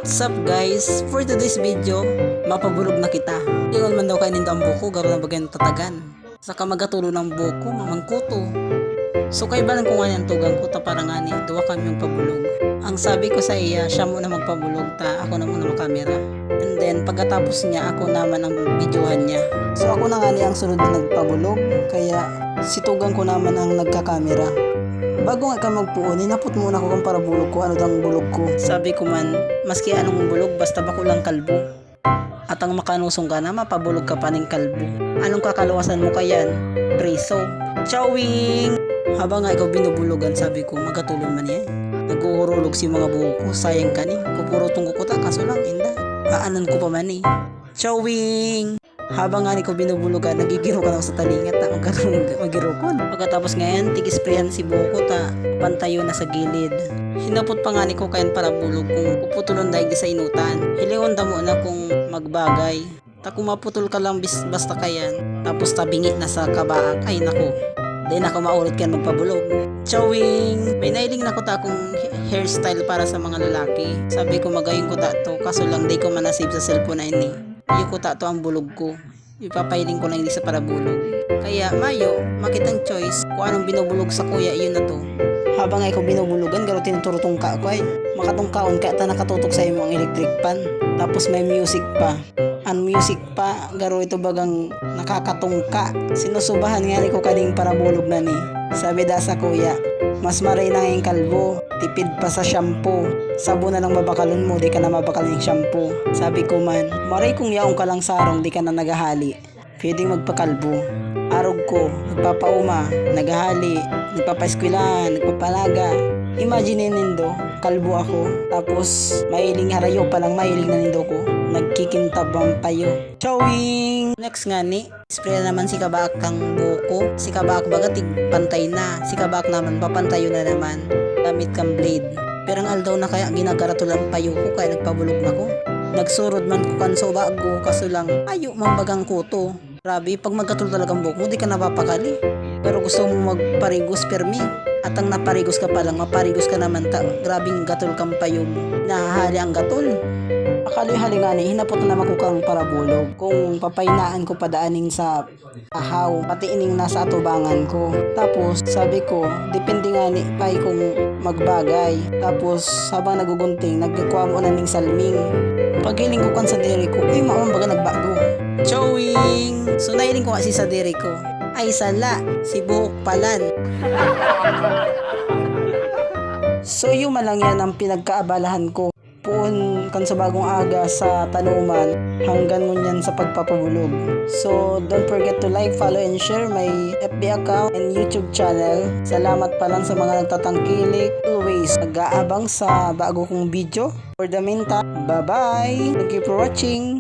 What's up guys? For today's video, mapabulog na kita. Ingon man daw kainin ang buko, garo na bagay tatagan. Saka magatulo ng buko, mamangkuto. So kay balang ko nga niyang tugang ko, ta parang nga ni, duwa kami yung pabulog. Ang sabi ko sa iya, siya muna magpabulog, ta ako na muna makamera. And then pagkatapos niya, ako naman ang videohan niya. So ako na nga ni ang sunod na nagpabulog, kaya si tugang ko naman ang nagkakamera. Bago nga ka magpuon, inapot muna ko kung para bulog ko, ano dang bulog ko. Sabi ko man, maski anong bulog, basta bako lang kalbo. At ang makanusong ka na, mapabulog ka pa ng kalbo. Anong kakalawasan mo kayan? Preso. Chowing! Habang nga ikaw binubulogan, sabi ko, magatulon man yan. Nag-uurulog si mga buho ko, sayang ka ni. Kupurutong kukuta, kaso lang, inda. Aanan ko pa man eh. Chowing! Habang nga ko binubulogan, nagigiro ka na sa talingat na magirokon. Pagkatapos ngayon, tig-sprayan si buko ta, pantayo na sa gilid. Hinapot pa nga ko kayan para bulog kung puputulon dahil di sa inutan. Hilingon mo na kung magbagay. Ta kung maputol ka lang basta kayan, tapos tabingi na sa kabaak, ay nako. Dahil ako maulit kayan magpabulog. Chowing! May nailing na ko ta akong hairstyle para sa mga lalaki. Sabi ko magayon ko ta to, kaso lang di ko manasave sa cellphone na ini. Iyo ko tato ang bulog ko. Ipapailing ko lang hindi sa para bulog. Kaya mayo, makitang choice kung anong binubulog sa kuya, yun na to. Habang nga ikaw binubulogan, garo tinuturutong ka ko ay. Makatungkaon ka, ta nakatutok sa imo ang electric pan. Tapos may music pa. Ang music pa, garo ito bagang nakakatungka. Sinusubahan nga ko kading para bulog na ni. Sabi da sa kuya, mas maray na ngayong kalbo, tipid pa sa shampoo. Sabo na lang mabakalon mo, di ka na mabakal ng shampoo. Sabi ko man, maray kung yaong ka lang sarong, di ka na nagahali. Pwedeng magpakalbo. Arog ko, nagpapauma, nagahali, nagpapaeskwilahan, nagpapalaga. Imagine nindo, kalbo ako. Tapos, mailing harayo pa lang, mailing na nindo ko. Nagkikintabang payo. Chowing! Next nga ni, spray naman si kabaak kang buko. Si kabaak baga pantay na. Si kabaak naman papantayo na naman. Gamit kang blade. Pero ang aldaw na kaya ginagarato lang payo ko kaya nagpabulog na ko. Nagsurod man ko kanso bago kaso lang ayo mambagang kuto. Grabe, pag magkatulog talagang buhok mo, di ka napapakali. Pero gusto mo magparigos permi. At ang naparigos ka pa lang, maparigos ka naman. Grabing gatol kang payo mo. Nahahali ang gatol. Akaloy-hali nga ni, hinapot na naman ko kang parabulog. Kung papainaan ko padaaning sa ahaw, pati ining nasa atubangan ko. Tapos, sabi ko, depende nga ni pay kung magbagay. Tapos, habang nagugunting, nagkuha mo na ning salming. Pagiling ko kan sa diri ko, uy, maambaga nagbago. Chowing! So, nailing ko kasi sa diri ko. Ay, sala, si buhok palan. So, yung malang yan ang pinagkaabalahan ko. Puon kan sa bagong aga sa tanuman hanggang ngunyan sa pagpapabulog. So don't forget to like, follow, and share my FB account and YouTube channel. Salamat pa lang sa mga nagtatangkilik. Always nag-aabang sa bago kong video. For the meantime, bye bye! Thank you for watching!